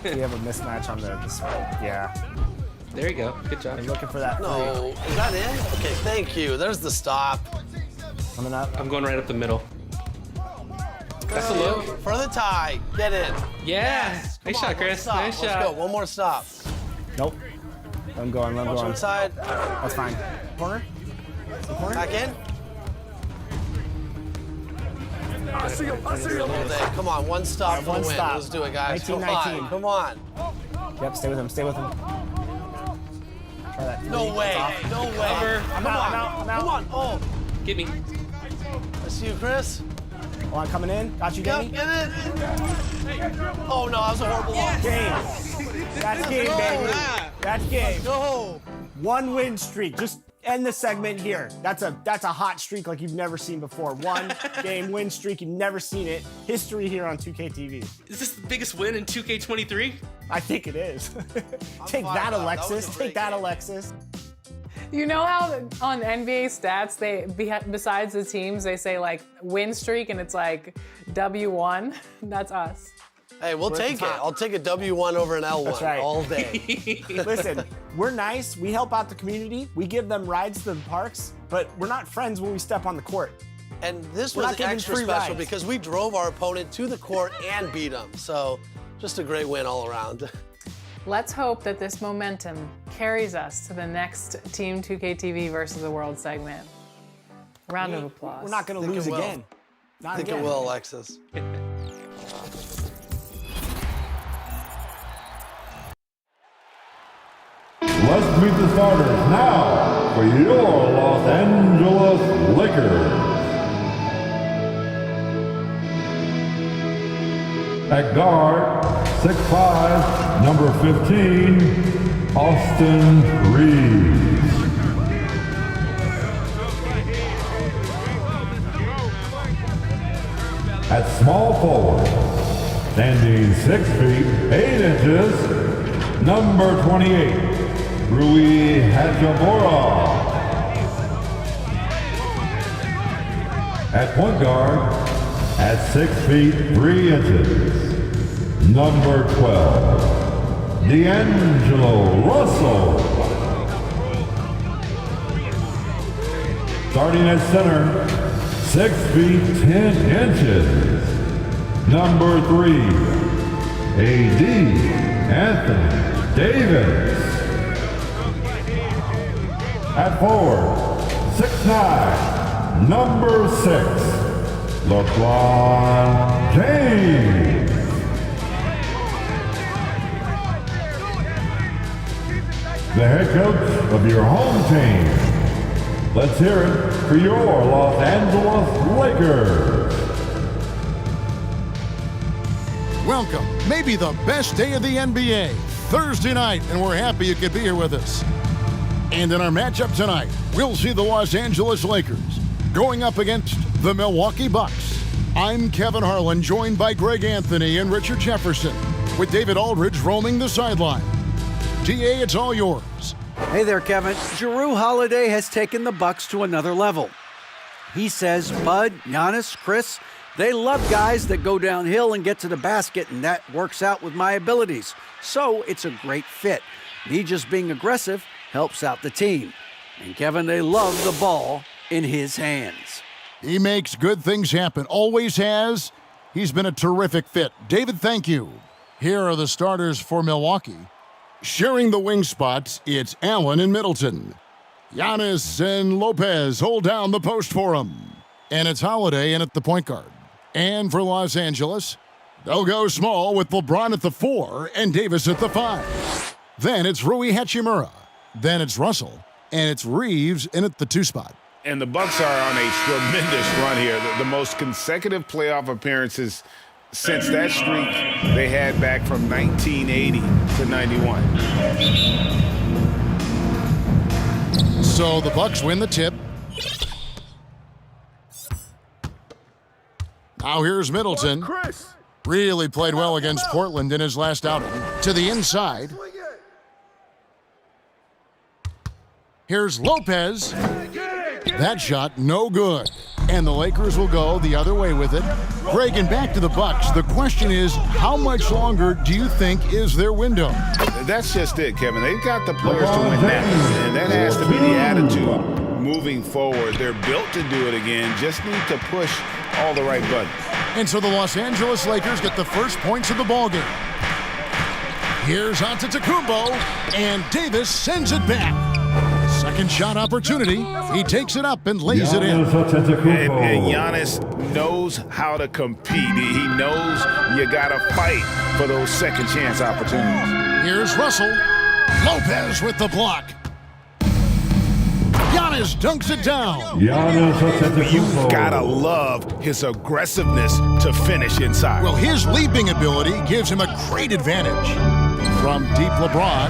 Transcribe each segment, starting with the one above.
We have a mismatch on the yeah. There you go. Good job. I'm looking for that. No, is that in? Okay, thank you. There's the stop. Coming up. I'm going right up the middle. That's a look. For the tie. Get in. Yeah. Yes. Nice Come shot, on, Chris. one Nice stop. shot. Let's go. One more stop. Nope. I'm going. Watch one side. That's fine. Corner. Corner. Back in. I see him. Come on, one stop for the One win. stop. Let's do it, guys. 19, Come 19. on. Come on. Yep. Stay with him. Stay with him. Try that. No way. No way. I'm out. Come on. Oh. Get me. I see you, Chris. Oh, I'm coming in. Got you, Danny. Get in. Oh, no, that was a horrible loss. Game. That's game, baby. That's game. Go. One win streak. Just end the segment here. That's a hot streak like you've never seen before. One game win streak. You've never seen it. History here on 2K TV. Is this the biggest win in 2K23? I think it is. Take that, Alexis. Take that, Alexis. You know how on NBA stats, besides the teams, they say like win streak and it's like W1? That's us. Hey, we'll take it. I'll take a W1 over an L1 That's right. all day. Listen, we're nice. We help out the community. We give them rides to the parks, but we're not friends when we step on the court. And this We're not was giving extra free special rides. because we drove our opponent to the court and beat him. So just a great win all around. Let's hope that this momentum carries us to the next Team 2K TV versus the World segment. Round of applause. We're not going to lose again. Not I think again. it will, Alexis. Let's meet the starters now for your Los Angeles Lakers. At guard, 6'5", number 15, Austin Reeves. At small forward, standing 6 feet 8 inches, number 28, Rui Hachimura. At point guard, at 6 feet 3 inches, number 12, D'Angelo Russell. Starting at center, 6 feet 10 inches, number 3, A.D. Anthony Davis. At forward, 6'9", number 6, LeBron James. The head coach of your home team. Let's hear it for your Los Angeles Lakers. Welcome, maybe the best day of the NBA, Thursday night, and we're happy you could be here with us. And in our matchup tonight, we'll see the Los Angeles Lakers going up against the Milwaukee Bucks. I'm Kevin Harlan, joined by Greg Anthony and Richard Jefferson, with David Aldridge roaming the sideline. DA, it's all yours. Hey there, Kevin. Jrue Holiday has taken the Bucks to another level. He says Bud, Giannis, Chris, they love guys that go downhill and get to the basket, and that works out with my abilities. So it's a great fit. Me just being aggressive helps out the team. And Kevin, they love the ball in his hands. He makes good things happen, always has. He's been a terrific fit. David, thank you. Here are the starters for Milwaukee. Sharing the wing spots, it's Allen and Middleton. Giannis and Lopez hold down the post for him. And it's Holiday in at the point guard. And for Los Angeles, they'll go small with LeBron at the 4 and Davis at the 5. Then it's Rui Hachimura. Then it's Russell. And it's Reeves in at the 2 spot. And the Bucks are on a tremendous run here. The most consecutive playoff appearances since that streak they had back from 1980 to 91. So the Bucks win the tip. Now here's Middleton. Really played well against Portland in his last outing. To the inside. Here's Lopez. That shot no good. and the Lakers will go the other way with it. Greg, and back to the Bucks. The question is, how much longer do you think is their window? That's just it, Kevin. They've got the players to win that, and that has to be the attitude moving forward. They're built to do it again, just need to push all the right buttons. And so the Los Angeles Lakers get the first points of the ballgame. Here's Antetokounmpo, and Davis sends it back. Second shot opportunity. He takes it up and lays it in. And Giannis knows how to compete. He knows you got to fight for those second chance opportunities. Here's Russell. Lopez with the block. Giannis dunks it down. You've got to love his aggressiveness to finish inside. Well, his leaping ability gives him a great advantage. From deep LeBron.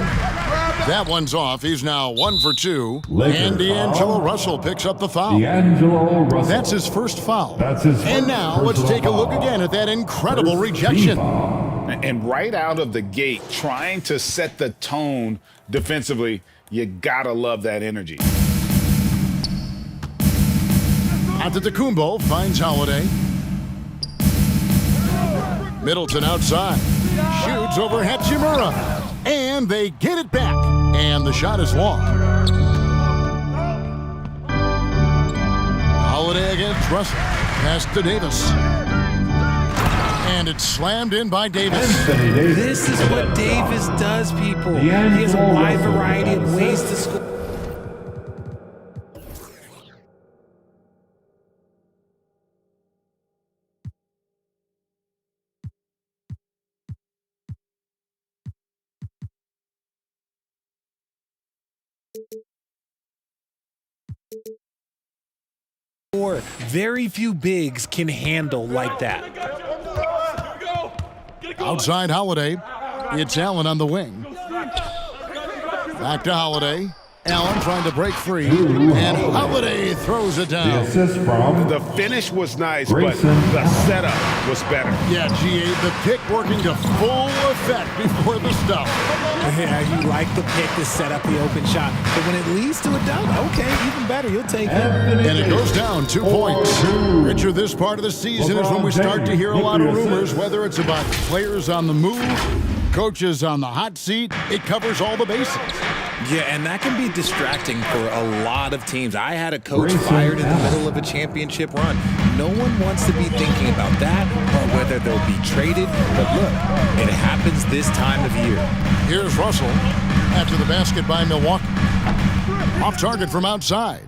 That one's off. He's now 1 for 2. And D'Angelo Russell picks up the foul. That's his first foul. And now let's take a look again at that incredible rejection. And right out of the gate, trying to set the tone defensively, you got to love that energy. Antetokounmpo finds Holiday. Middleton outside. Shoots over Hachimura. And they get it back. And the shot is long. Holiday against Russell. Pass to Davis. And it's slammed in by Davis. This is what Davis does, people. He has a wide variety of ways to score. Very few bigs can handle like that. Outside Holiday. It's Allen on the wing. Back to Holiday. Allen trying to break free. And Holiday throws it down. The finish was nice, but the setup was better. Yeah, GA, the pick working to full effect before the stop. Yeah, you like the pick to set up the open shot. But when it leads to a dunk, okay, even better. You'll take it. And it goes down 2 points. Richard, this part of the season is when we start to hear a lot of rumors, whether it's about players on the move, coaches on the hot seat. It covers all the bases. Yeah, and that can be distracting for a lot of teams. I had a coach fired in the middle of a championship run. No one wants to be thinking about that or whether they'll be traded. But look, it happens this time of year. Here's Russell after the basket by Milwaukee. Off target from outside.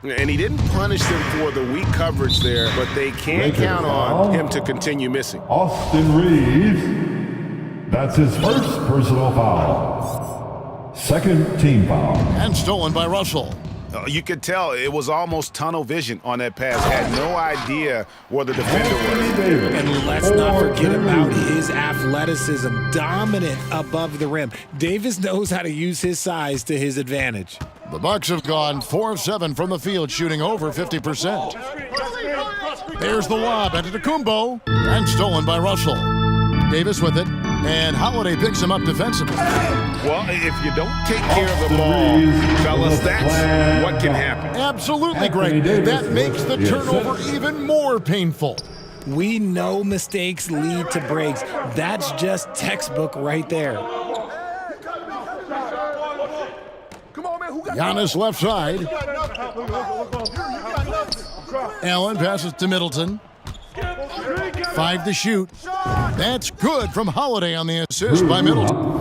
And he didn't punish them for the weak coverage there, but they can count on him to continue missing. Austin Reeves. That's his first personal foul. Second team foul. And stolen by Russell. You could tell it was almost tunnel vision on that pass. Had no idea where the defender was. And let's not forget about his athleticism, dominant above the rim. Davis knows how to use his size to his advantage. The Bucks have gone 4 of 7 from the field, shooting over 50%. There's the lob into Antetokounmpo, and stolen by Russell. Davis with it, and Holiday picks him up defensively. Well, if you don't take care of the ball, fellas, that's what can happen. Absolutely, Greg. That makes the turnover even more painful. We know mistakes lead to breaks. That's just textbook right there. Giannis left side. Allen passes to Middleton. 5 to shoot. That's good from Holiday on the assist by Middleton.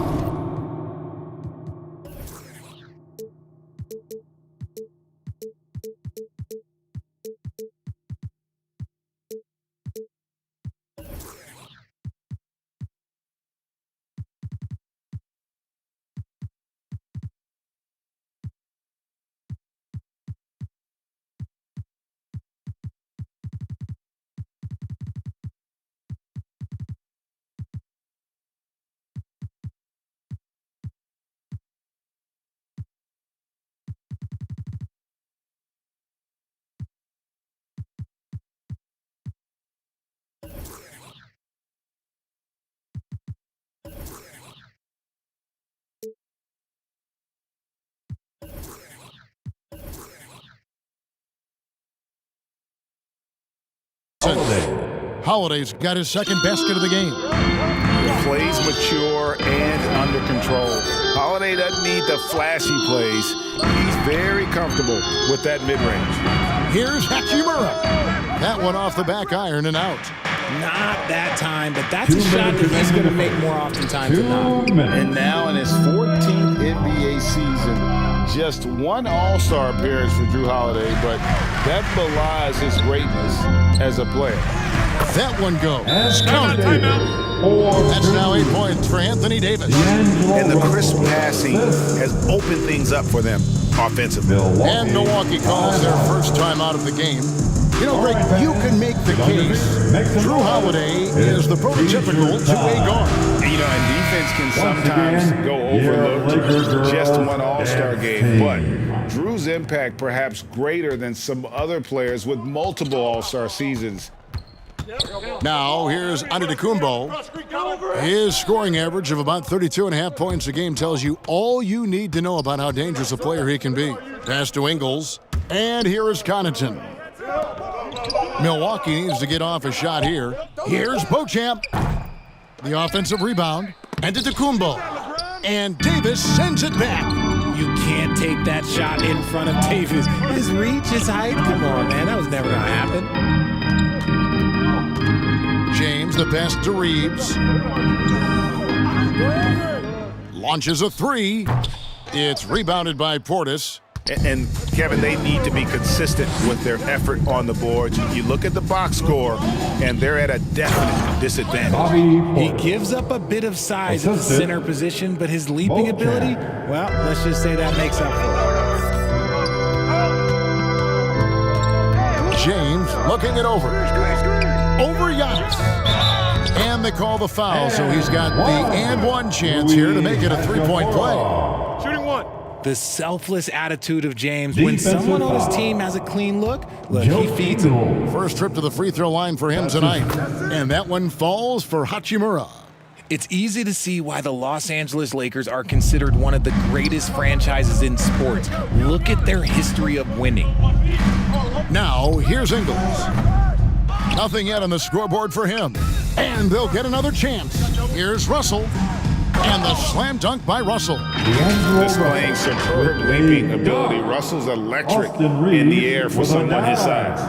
Holiday's got his second basket of the game. Plays mature and under control. Holiday doesn't need the flashy plays. He's very comfortable with that mid-range. Here's Hachimura. That one off the back iron and out. Not that time, but that's a shot that he's going to make more oftentimes than not. And now in his 14th NBA season, just one All-Star appearance for Drew Holiday, but that belies his greatness as a player. That one goes. That's now 8 points for Anthony Davis. And the crisp passing has opened things up for them offensively. And Milwaukee calls their first time out of the game. You know, Greg, you can make the case Drew Holiday is the prototypical two-way guard. You know, and defense can sometimes go overlooked just one All-Star game, but Drew's impact perhaps greater than some other players with multiple All-Star seasons. Now, here's Antetokounmpo. His scoring average of about 32.5 points a game tells you all you need to know about how dangerous a player he can be. Pass to Ingles, and here is Connaughton. Milwaukee needs to get off a shot here. Here's Beauchamp. The offensive rebound. Antetokounmpo. And Davis sends it back. You can't take that shot in front of Davis. His reach, his height, come on, man. That was never going to happen. James, the pass to Reeves. Launches a three. It's rebounded by Portis. And Kevin, they need to be consistent with their effort on the boards. You look at the box score, and they're at a definite disadvantage. He gives up a bit of size at the center position, but his leaping ability, well, let's just say that makes up for it. James looking it over. Over Giannis. And they call the foul, so he's got the and one chance here to make it a three-point play. Shooting one. The selfless attitude of James. When someone on his team has a clean look, he feeds him. First trip to the free throw line for him tonight. And that one falls for Hachimura. It's easy to see why the Los Angeles Lakers are considered one of the greatest franchises in sports. Look at their history of winning. Now, here's Ingles. Nothing yet on the scoreboard for him. And they'll get another chance. Here's Russell. And the slam dunk by Russell. Displaying superb leaping ability. Russell's electric in the air for someone his size.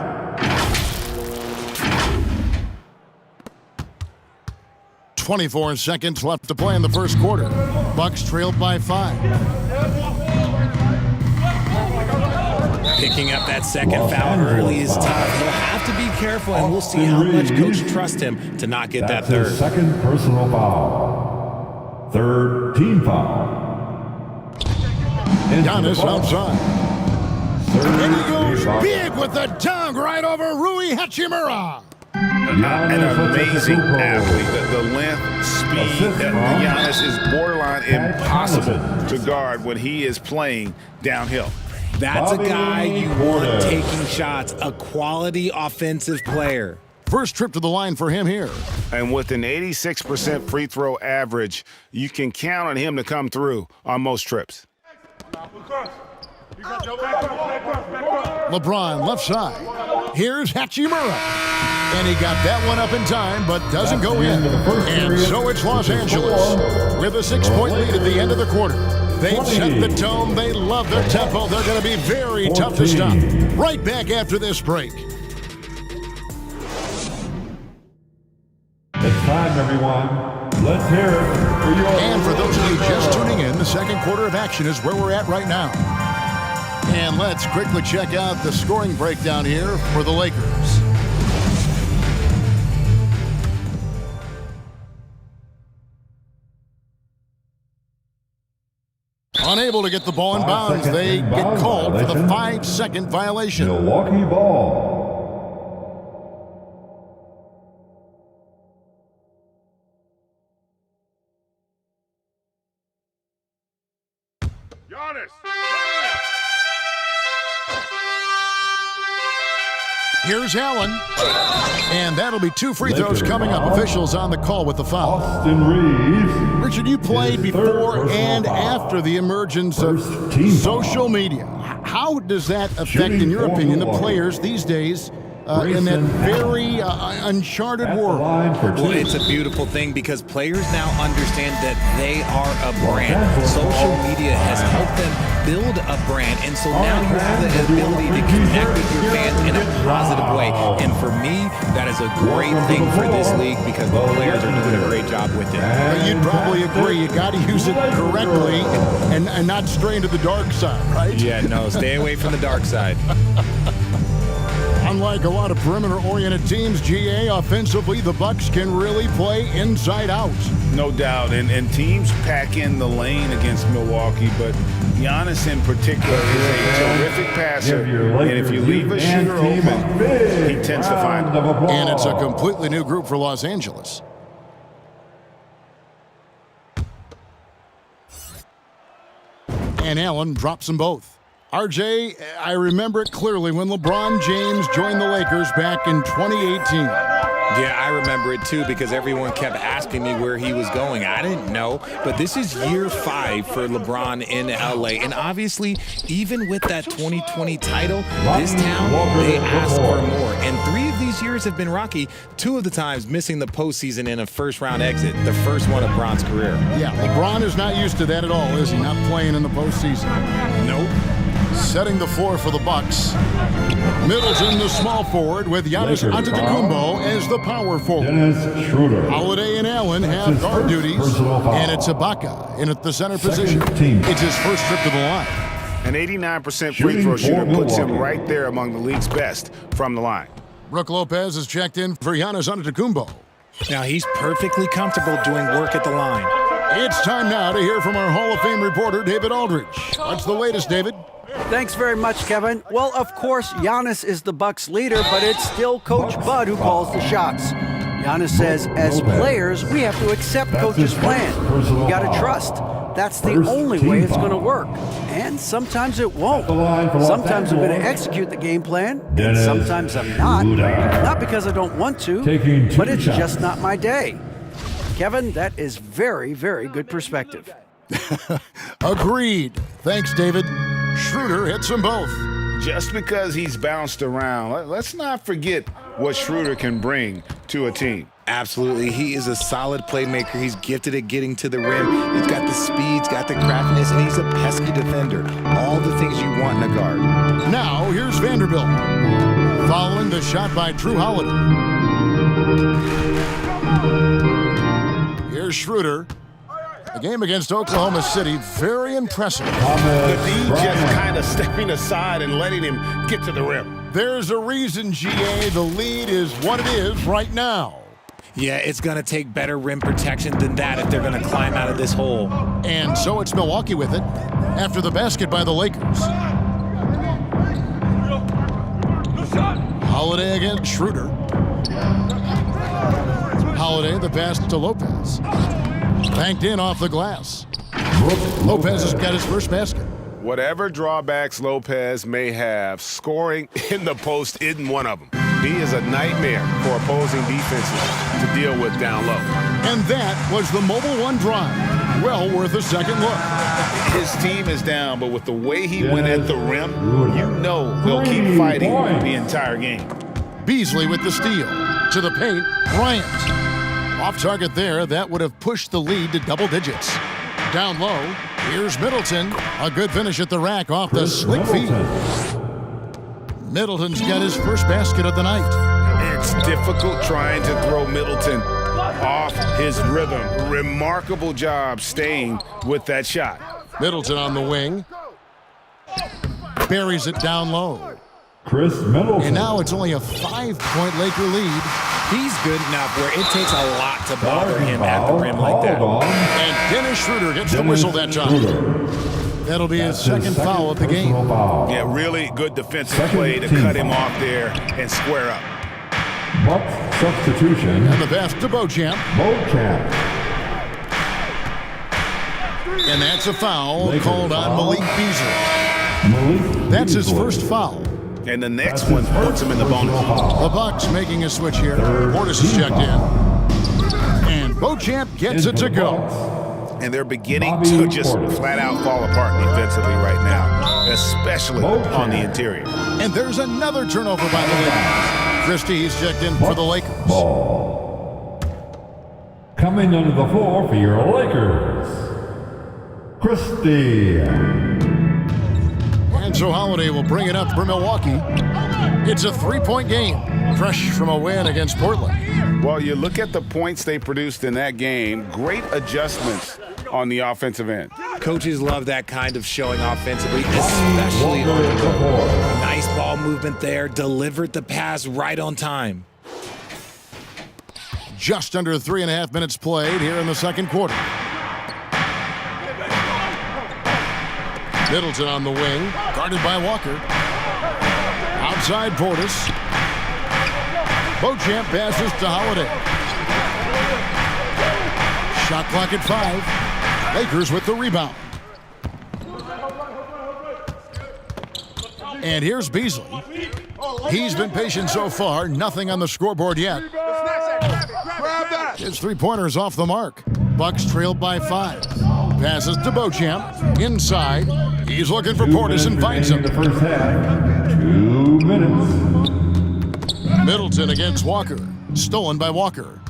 .24 seconds left to play in the first quarter. Bucks trailed by 5. Picking up that second foul early is tough. He'll have to be careful, and we'll see how much coach trusts him to not get that third. His second personal foul. Third team foul. Giannis outside. And he goes big with the dunk right over Rui Hachimura. An amazing athlete. The length, speed, Giannis is borderline impossible to guard when he is playing downhill. That's a guy you want taking shots, a quality offensive player. First trip to the line for him here. And with an 86% free throw average, you can count on him to come through on most trips. LeBron left side. Here's Hachimura. And he got that one up in time, but doesn't go in. And so it's Los Angeles with a 6-point lead at the end of the quarter. They've set the tone. They love their tempo. They're going to be very tough to stop. Right back after this break. It's time, everyone. Let's hear it for your... And for those of you just tuning in, the second quarter of action is where we're at right now. And let's quickly check out the scoring breakdown here for the Lakers. Unable to get the ball in bounds, they get called for the 5-second violation. Milwaukee ball. Here's Allen. And that'll be 2 free throws coming up. Officials on the call with the foul. Austin Reeves. Richard, you played before and after the emergence of social media. How does that affect, in your opinion, the players these days in that very uncharted world. Well, it's a beautiful thing because players now understand that they are a brand. Social media has helped them build a brand, and so now you have the ability to connect with your fans in a positive way. And for me, that is a great thing for this league because the players are doing a great job with it. You'd probably agree. You got to use it correctly and not stray into the dark side, right? Yeah, no, stay away from the dark side. Unlike a lot of perimeter-oriented teams, GA, offensively, the Bucks can really play inside out. No doubt, and teams pack in the lane against Milwaukee, but Giannis in particular is a terrific passer, and if you leave a shooter open, he tends to find them. And it's a completely new group for Los Angeles. And Allen drops them both. RJ, I remember it clearly when LeBron James joined the Lakers back in 2018. Yeah, I remember it too because everyone kept asking me where he was going. I didn't know, but this is year 5 for LeBron in LA. And obviously, even with that 2020 title, this town, they ask for more. And 3 of these years have been rocky, 2 of the times missing the postseason in a first-round exit, the first one of Bron's career. Yeah, LeBron is not used to that at all, is he? Not playing in the postseason. Nope. Setting the floor for the Bucks. Middleton, the small forward, with Giannis Antetokounmpo as the power forward. Dennis Schroeder. Holiday and Allen have guard duties, and it's Ibaka in at the center position. It's his first trip to the line. An 89% free throw shooter puts him right there among the league's best from the line. Brooke Lopez is checked in for Giannis Antetokounmpo. Now, he's perfectly comfortable doing work at the line. It's time now to hear from our Hall of Fame reporter, David Aldridge. What's the latest, David? Thanks very much, Kevin. Well, of course, Giannis is the Bucks' leader, but it's still Coach Bud who calls the shots. Giannis says, as players, we have to accept Coach's plan. We got to trust. That's the only way it's going to work. And sometimes it won't. Sometimes I'm going to execute the game plan, and sometimes I'm not. Not because I don't want to, but it's just not my day. Kevin, that is very, very good perspective. Agreed. Thanks, David. Schroeder hits them both. Just because he's bounced around, let's not forget what Schroeder can bring to a team. Absolutely. He is a solid playmaker. He's gifted at getting to the rim. He's got the speed, he's got the craftiness, and he's a pesky defender. All the things you want in a guard. Now, here's Vanderbilt. Following the shot by Drew Holiday. Here's Schroeder. The game against Oklahoma City, very impressive. The D just kind of stepping aside and letting him get to the rim. There's a reason, GA, the lead is what it is right now. Yeah, it's going to take better rim protection than that if they're going to climb out of this hole. And so it's Milwaukee with it after the basket by the Lakers. Holiday against Schroeder. Holiday, the pass to Lopez. Banked in off the glass. Lopez has got his first basket. Whatever drawbacks Lopez may have, scoring in the post isn't one of them. He is a nightmare for opposing defenses to deal with down low. And that was the Mobile One drive. Well worth a second look. His team is down, but with the way he went at the rim, you know they'll keep fighting the entire game. Beasley with the steal. To the paint, Bryant. Off target there, that would have pushed the lead to double digits. Down low, here's Middleton. A good finish at the rack off the slick feed. Middleton's got his first basket of the night. It's difficult trying to throw Middleton off his rhythm. Remarkable job staying with that shot. Middleton on the wing. Buries it down low. Chris Middleton. And now it's only a 5-point Laker lead. He's good enough where it takes a lot to bother him at the rim like that. And Dennis Schroeder gets the whistle that time. That'll be his second foul of the game. Yeah, really good defensive play to cut him off there and square up. Bucks substitution. And the pass to Beauchamp. And that's a foul called on Malik Beasley. That's his first foul. And the next one puts him in the bonus. The Bucks making a switch here. Portis is checked in. And Beauchamp gets it to go. And they're beginning to just flat out fall apart defensively right now, especially on the interior. And there's another turnover by the Lakers. Christie's checked in for the Lakers. Ball. Coming onto the floor for your Lakers, Christie. And so Holiday will bring it up for Milwaukee. It's a 3-point game, fresh from a win against Portland. Well, you look at the points they produced in that game, great adjustments on the offensive end. Coaches love that kind of showing offensively, especially on the court. Nice ball movement there, delivered the pass right on time. Just under 3.5 minutes played here in the second quarter. Middleton on the wing, guarded by Walker. Outside Portis. Beauchamp passes to Holiday. Shot clock at 5. Lakers with the rebound. And here's Beasley. He's been patient so far. Nothing on the scoreboard yet. His three-pointer's off the mark. Bucks trailed by 5. Passes to Beauchamp. Inside. He's looking for Portis and finds him. In the first half, 2 minutes. Middleton against Walker. Stolen by Walker.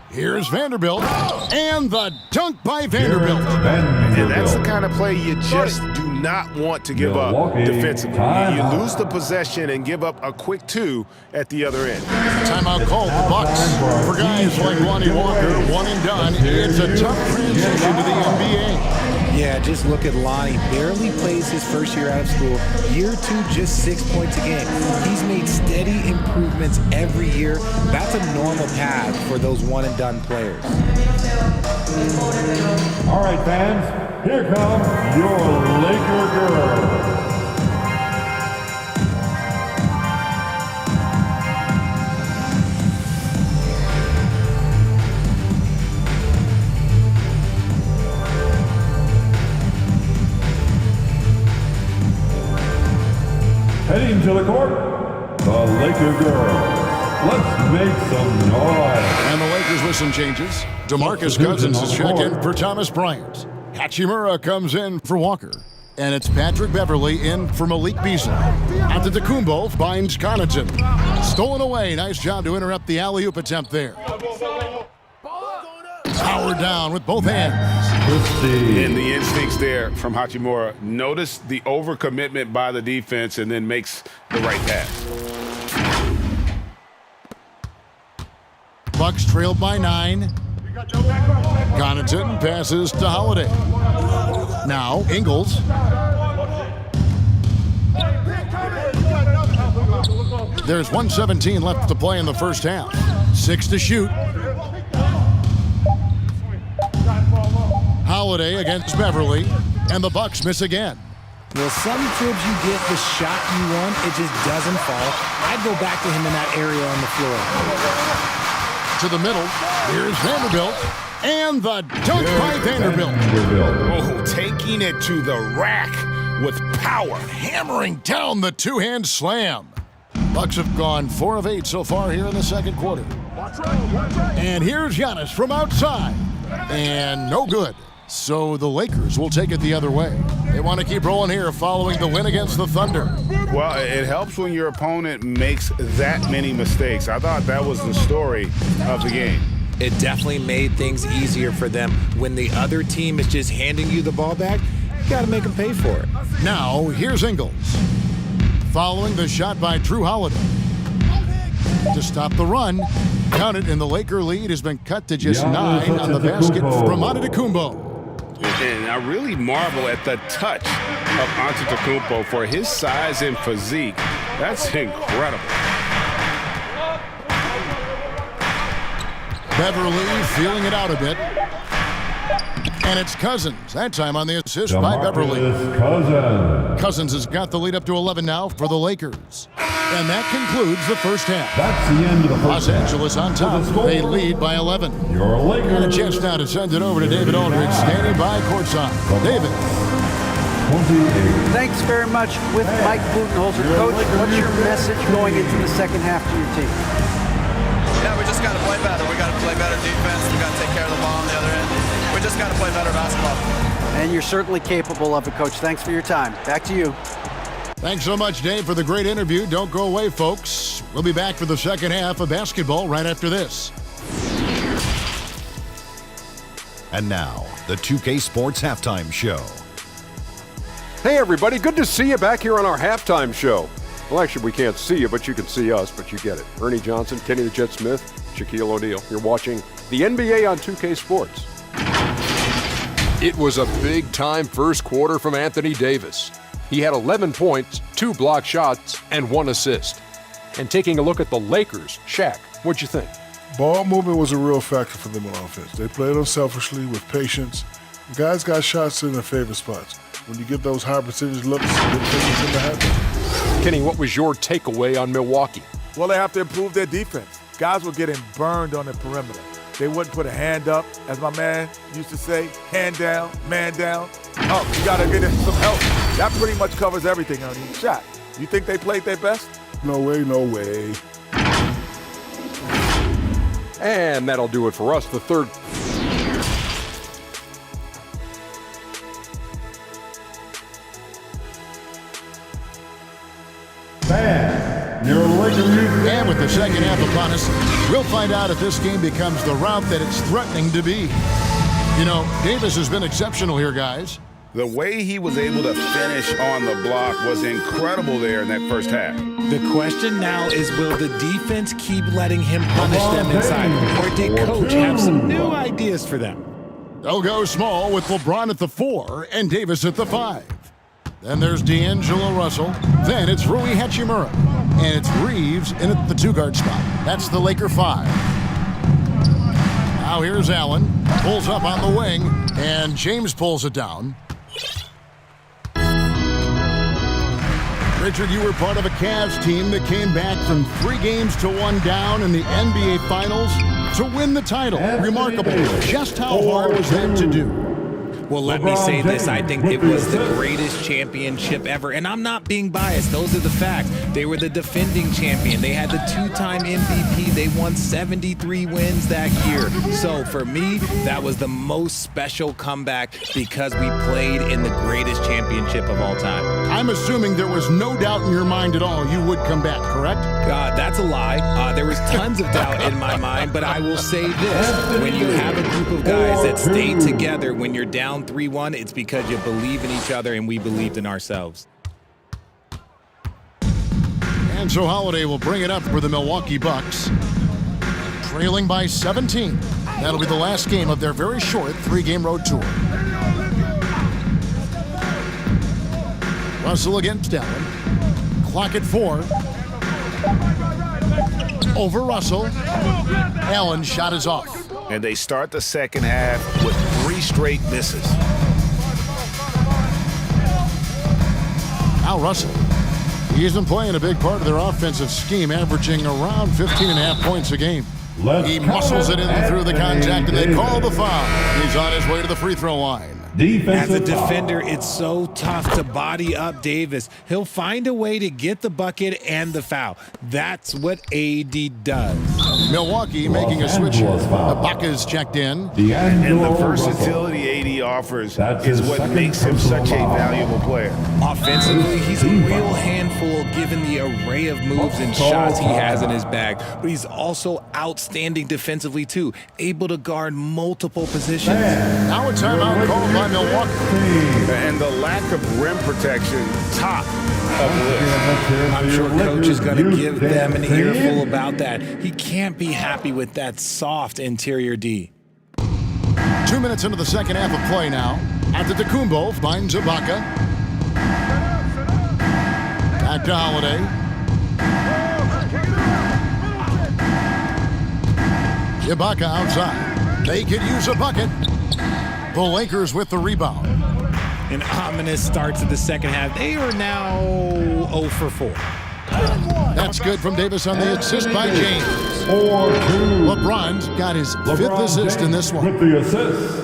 Here's Vanderbilt. And the dunk by Vanderbilt. And that's the kind of play you just do not want to give up Milwaukee, defensively. You timeout. lose the possession and give up a quick 2 at the other end. Timeout called the Bucks. For guys like Lonnie Walker, one and done, it's a tough transition to the NBA. Yeah, just look at Lonnie. Barely plays his first year out of school. Year 2, just 6 points a game. He's made steady improvements every year. That's a normal path for those one-and-done players. All right, fans, here comes your Laker girl. Heading to the court, the Laker girl. Let's make some noise. And the Lakers with some changes. DeMarcus Cousins is checked in for Thomas Bryant. Hachimura comes in for Walker. And it's Patrick Beverly in for Malik Beasley. Antetokounmpo finds Connaughton. Stolen away. Nice job to interrupt the alley-oop attempt there. Powered down with both hands. And the instincts there from Hachimura. Notice the overcommitment by the defense and then makes the right pass. Bucks trailed by 9. Connaughton passes to Holiday. Now Ingles. There's 1:17 left to play in the first half. 6 to shoot. Holiday against Beverly, and the Bucks miss again. Well, sometimes you get the shot you want, it just doesn't fall. I'd go back to him in that area on the floor. To the middle, here's Vanderbilt, and the dunk by Vanderbilt. Oh, taking it to the rack with power. Hammering down the two-hand slam. Bucks have gone 4 of 8 so far here in the second quarter. And here's Giannis from outside, and no good. So the Lakers will take it the other way. They want to keep rolling here following the win against the Thunder. Well, it helps when your opponent makes that many mistakes. I thought that was the story of the game. It definitely made things easier for them. When the other team is just handing you the ball back, you got to make them pay for it. Now, here's Ingles. Following the shot by Drew Holiday. To stop the run, count it, and the Laker lead has been cut to just 9 on the basket from Antetokounmpo. And I really marvel at the touch of Antetokounmpo for his size and physique. That's incredible. Beverly feeling it out a bit. And it's Cousins, that time on the assist by Beverly. Cousins has got the lead up to 11 now for the Lakers. And that concludes the first half. That's the end of the Los first half. Angeles on top. They lead by 11. Your Lakers. And a chance now to send it over to David Aldridge, standing by courtside. David. 28. Thanks very much with Mike Budenholzer. Coach, what's your message going into the second half to your team? Yeah, we just got to play better. We got to play better defense. We got to take care of the ball on the other end. We just got to play better basketball. And you're certainly capable of it, Coach. Thanks for your time. Back to you. Thanks so much, Dave, for the great interview. Don't go away, folks. We'll be back for the second half of basketball right after this. And now, the 2K Sports Halftime Show. Hey, everybody. Good to see you back here on our halftime show. Well, actually, we can't see you, but you can see us, but you get it. Ernie Johnson, Kenny the Jet Smith, Shaquille O'Neal. You're watching the NBA on 2K Sports. It was a big-time first quarter from Anthony Davis. He had 11 points, 2 blocked shots, and 1 assist. And taking a look at the Lakers, Shaq, what'd you think? Ball movement was a real factor for them on offense. They played unselfishly with patience. The guys got shots in their favorite spots. When you get those high percentage looks, good things tend to happen. Kenny, what was your takeaway on Milwaukee? Well, they have to improve their defense. Guys were getting burned on the perimeter. They wouldn't put a hand up, as my man used to say, hand down, man down. Oh, you gotta get in some help. That pretty much covers everything, Ernie. Shaq, you think they played their best? No way, no way. And that'll do it for us. The third. And with the second half upon us, we'll find out if this game becomes the route that it's threatening to be. You know, Davis has been exceptional here, guys. The way he was able to finish on the block was incredible there in that first half. The question now is, will the defense keep letting him punish them inside, or did Coach have some new ideas for them? They'll go small with LeBron at the 4 and Davis at the 5. Then there's D'Angelo Russell. Then it's Rui Hachimura. And it's Reeves in at the 2-guard spot. That's the Laker 5. Now here's Allen. Pulls up on the wing. And James pulls it down. Richard, you were part of a Cavs team that came back from 3 games to 1 down in the NBA Finals to win the title. Remarkable. Just how hard was that to do? Well, let me say this. I think it was the greatest championship ever. And I'm not being biased. Those are the facts. They were the defending champion. They had the 2-time MVP. They won 73 wins that year. So for me, that was the most special comeback because we played in the greatest championship of all time. I'm assuming there was no doubt in your mind at all you would come back, correct? That's a lie. There was tons of doubt in my mind, but I will say this. When you have a group of guys that stay together when you're down 3-1, it's because you believe in each other and we believed in ourselves. And so Holiday will bring it up for the Milwaukee Bucks. Trailing by 17. That'll be the last game of their very short 3-game road tour. Russell against Allen. Clock at 4. Over Russell. Allen's shot is off. And they start the second half with 3 straight misses. Now Russell. He's been playing a big part of their offensive scheme, averaging around 15.5 points a game. He muscles it in through the contact, and they call the foul. He's on his way to the free throw line. As a defender, it's so tough to body up Davis. He'll find a way to get the bucket and the foul. That's what AD does. Milwaukee making a switch here. Ibaka's checked in. And the versatility AD offers is what makes him such a valuable player. Offensively, he's a real handful given the array of moves and shots he has in his bag. But he's also outstanding defensively, too, able to guard multiple positions. Now a timeout called by Milwaukee. And the lack of rim protection, top of the list. I'm sure Coach is going to give them an earful about that. He can't be happy with that soft interior D. 2 minutes into the second half of play now. Antetokounmpo finds Ibaka. Back to Holiday. Ibaka outside. They could use a bucket. The Lakers with the rebound. An ominous start to the second half. They are now 0 for 4. That's good from Davis on the assist by James. 4-2. LeBron's got his 5th assist in this one. With the assist.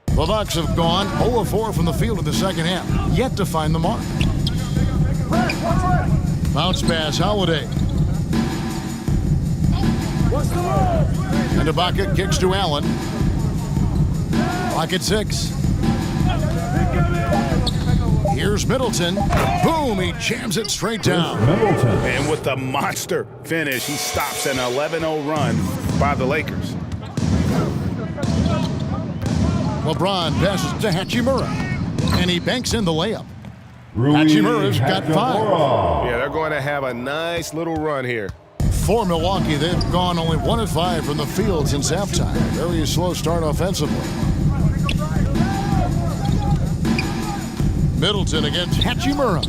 The Bucks have gone 0-4 from the field in the second half. Yet to find the mark. Bounce pass, Holiday. And Ibaka kicks to Allen. Clock at 6. Here's Middleton. Boom, he jams it straight down. And with the monster finish, he stops an 11-0 run by the Lakers. LeBron passes to Hachimura, and he banks in the layup. Hachimura's got 5. Yeah, they're going to have a nice little run here. For Milwaukee, they've gone only 1 of 5 from the field since halftime. Very slow start offensively. Middleton against Hachimura.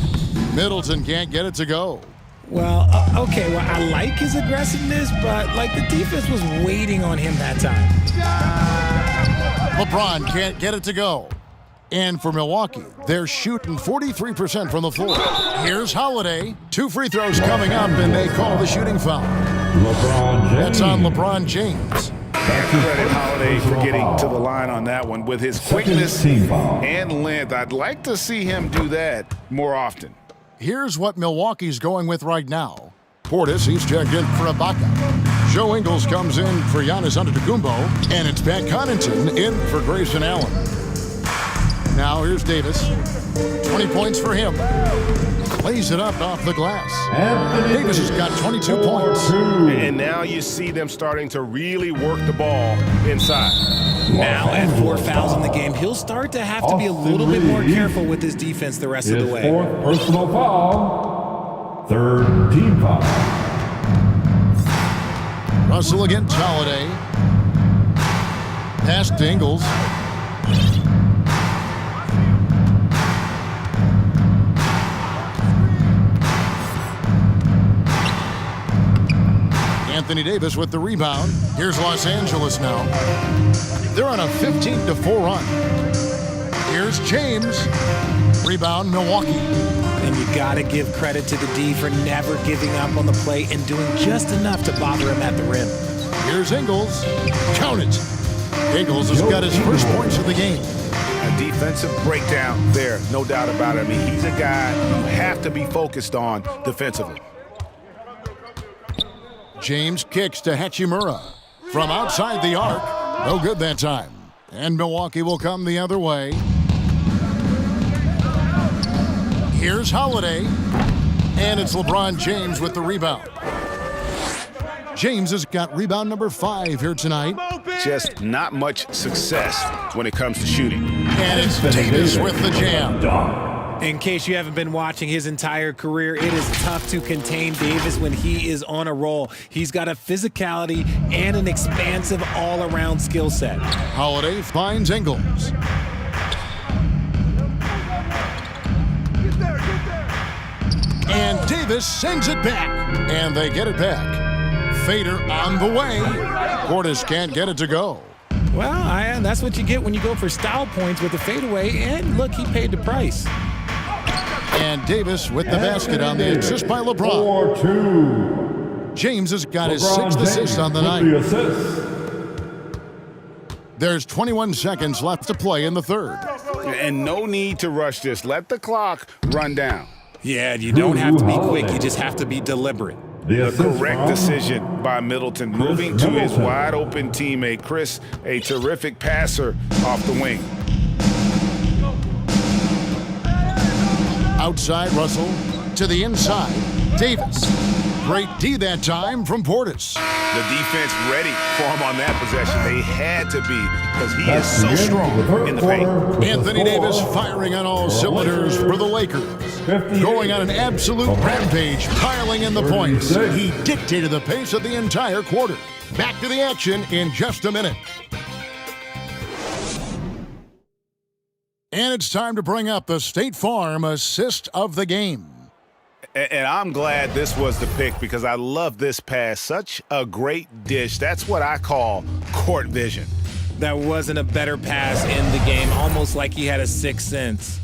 Middleton can't get it to go. Well, okay, well, I like his aggressiveness, but like the defense was waiting on him that time. LeBron can't get it to go. And for Milwaukee, they're shooting 43% from the floor. Here's Holiday. 2 free throws coming up, and they call the shooting foul. LeBron James. That's on LeBron James. Can't credit Holiday for getting to the line on that one. With his quickness and length, I'd like to see him do that more often. Here's what Milwaukee's going with right now. Portis, he's checked in for Ibaka. Joe Ingles comes in for Giannis Antetokounmpo, and it's Pat Connaughton in for Grayson Allen. Now here's Davis. 20 points for him. Lays it up off the glass. Davis has got 22 points. And now you see them starting to really work the ball inside. Now at 4 fouls in the game, he'll start to have to be a little bit more careful with his defense the rest of the way. 4th personal foul. 3rd team foul. Russell against Holiday. Pass to Ingles. Anthony Davis with the rebound. Here's Los Angeles now. They're on a 15-4 run. Here's James. Rebound, Milwaukee. And you got to give credit to the D for never giving up on the play and doing just enough to bother him at the rim. Here's Ingles. Count it. Ingles has got his first points of the game. A defensive breakdown there, no doubt about it. I mean, he's a guy you have to be focused on defensively. James kicks to Hachimura. From outside the arc. No good that time. And Milwaukee will come the other way. Here's Holiday. And it's LeBron James with the rebound. James has got rebound number 5 here tonight. Just not much success when it comes to shooting. And it's Davis with the jam. In case you haven't been watching his entire career, it is tough to contain Davis when he is on a roll. He's got a physicality and an expansive all-around skill set. Holiday finds Ingles. And Davis sends it back. And they get it back. Fader on the way. Portis can't get it to go. Well, that's what you get when you go for style points with the fadeaway. And look, he paid the price. And Davis with the basket on the assist by LeBron. 4-2. James has got his 6th assist on the night. There's 21 seconds left to play in the 3rd. And no need to rush this. Let the clock run down. Yeah, you don't have to be quick. You just have to be deliberate. The correct decision by Middleton, moving to his wide-open teammate, Chris, a terrific passer off the wing. Outside Russell, to the inside, Davis. Great D that time from Portis. The defense ready for him on that possession. They had to be because he is so strong in the paint. Anthony Davis firing on all cylinders for the Lakers. Going on an absolute rampage, piling in the points. He dictated the pace of the entire quarter. Back to the action in just a minute. And it's time to bring up the State Farm assist of the game. And I'm glad this was the pick because I love this pass. Such a great dish. That's what I call court vision. That wasn't a better pass in the game, almost like he had a 6th sense.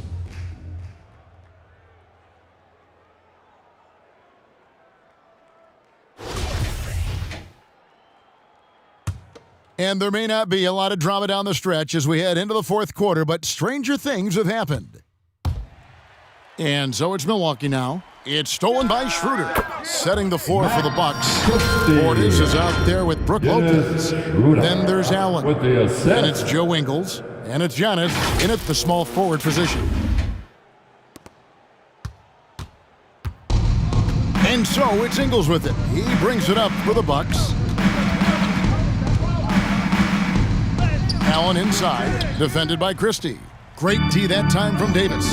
And there may not be a lot of drama down the stretch as we head into the 4th quarter, but stranger things have happened. And so it's Milwaukee now. It's stolen by Schroeder, setting the floor for the Bucks. Portis is out there with Brook Lopez. Then there's Allen. And it's Joe Ingles. And it's Giannis in at the small forward position. so it's Ingles with it. He brings it up for the Bucks. Allen inside, defended by Christie. Great D that time from Davis.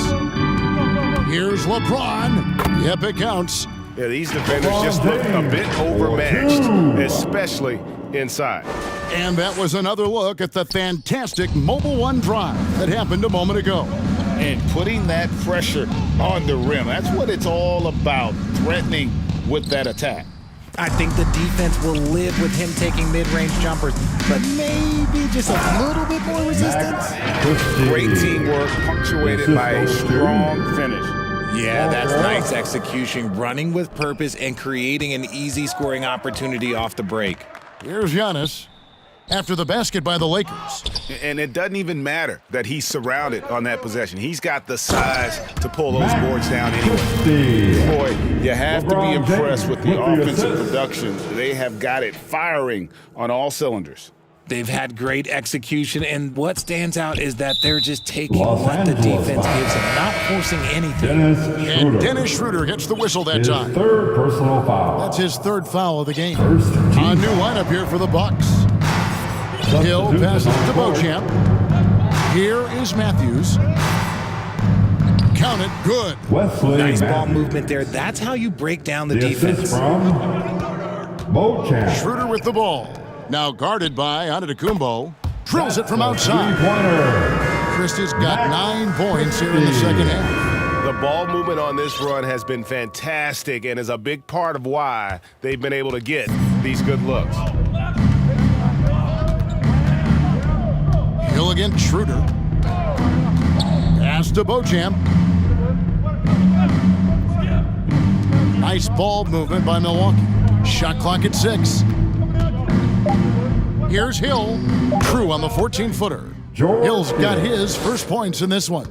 Here's LeBron. Yep, it counts. Yeah, these defenders just look a bit overmatched, especially inside. And that was another look at the fantastic Mobile One drive that happened a moment ago. And putting that pressure on the rim, that's what it's all about, threatening with that attack. I think the defense will live with him taking mid-range jumpers, but maybe just a little bit more resistance. Great teamwork, punctuated by a strong finish. Yeah, that's nice execution, running with purpose and creating an easy scoring opportunity off the break. Here's Giannis after the basket by the Lakers. And it doesn't even matter that he's surrounded on that possession. He's got the size to pull those boards down anyway. Boy, you have to be impressed with the offensive production. They have got it firing on all cylinders. They've had great execution, and what stands out is that they're just taking what the defense gives them, not forcing anything. And Dennis Schroeder gets the whistle that time. Third personal foul. That's his third foul of the game. A new lineup here for the Bucks. Hill passes to Beauchamp. Here is Matthews. Count it, good. Nice ball movement there. That's how you break down the defense. Schroeder with the ball. Now guarded by Antetokounmpo. Drills it from outside. Christie's got 9 points here in the second half. The ball movement on this run has been fantastic and is a big part of why they've been able to get these good looks. Hill against Schroeder. Pass to Beauchamp. Nice ball movement by Milwaukee. Shot clock at 6. Here's Hill. True on the 14-footer. Hill's got his first points in this one.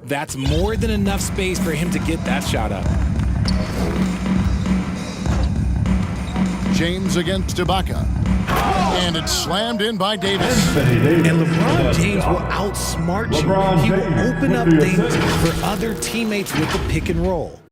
That's more than enough space for him to get that shot up. James against Ibaka. And it's slammed in by Davis. And LeBron James will outsmart you. He will open up things for other teammates with the pick and roll.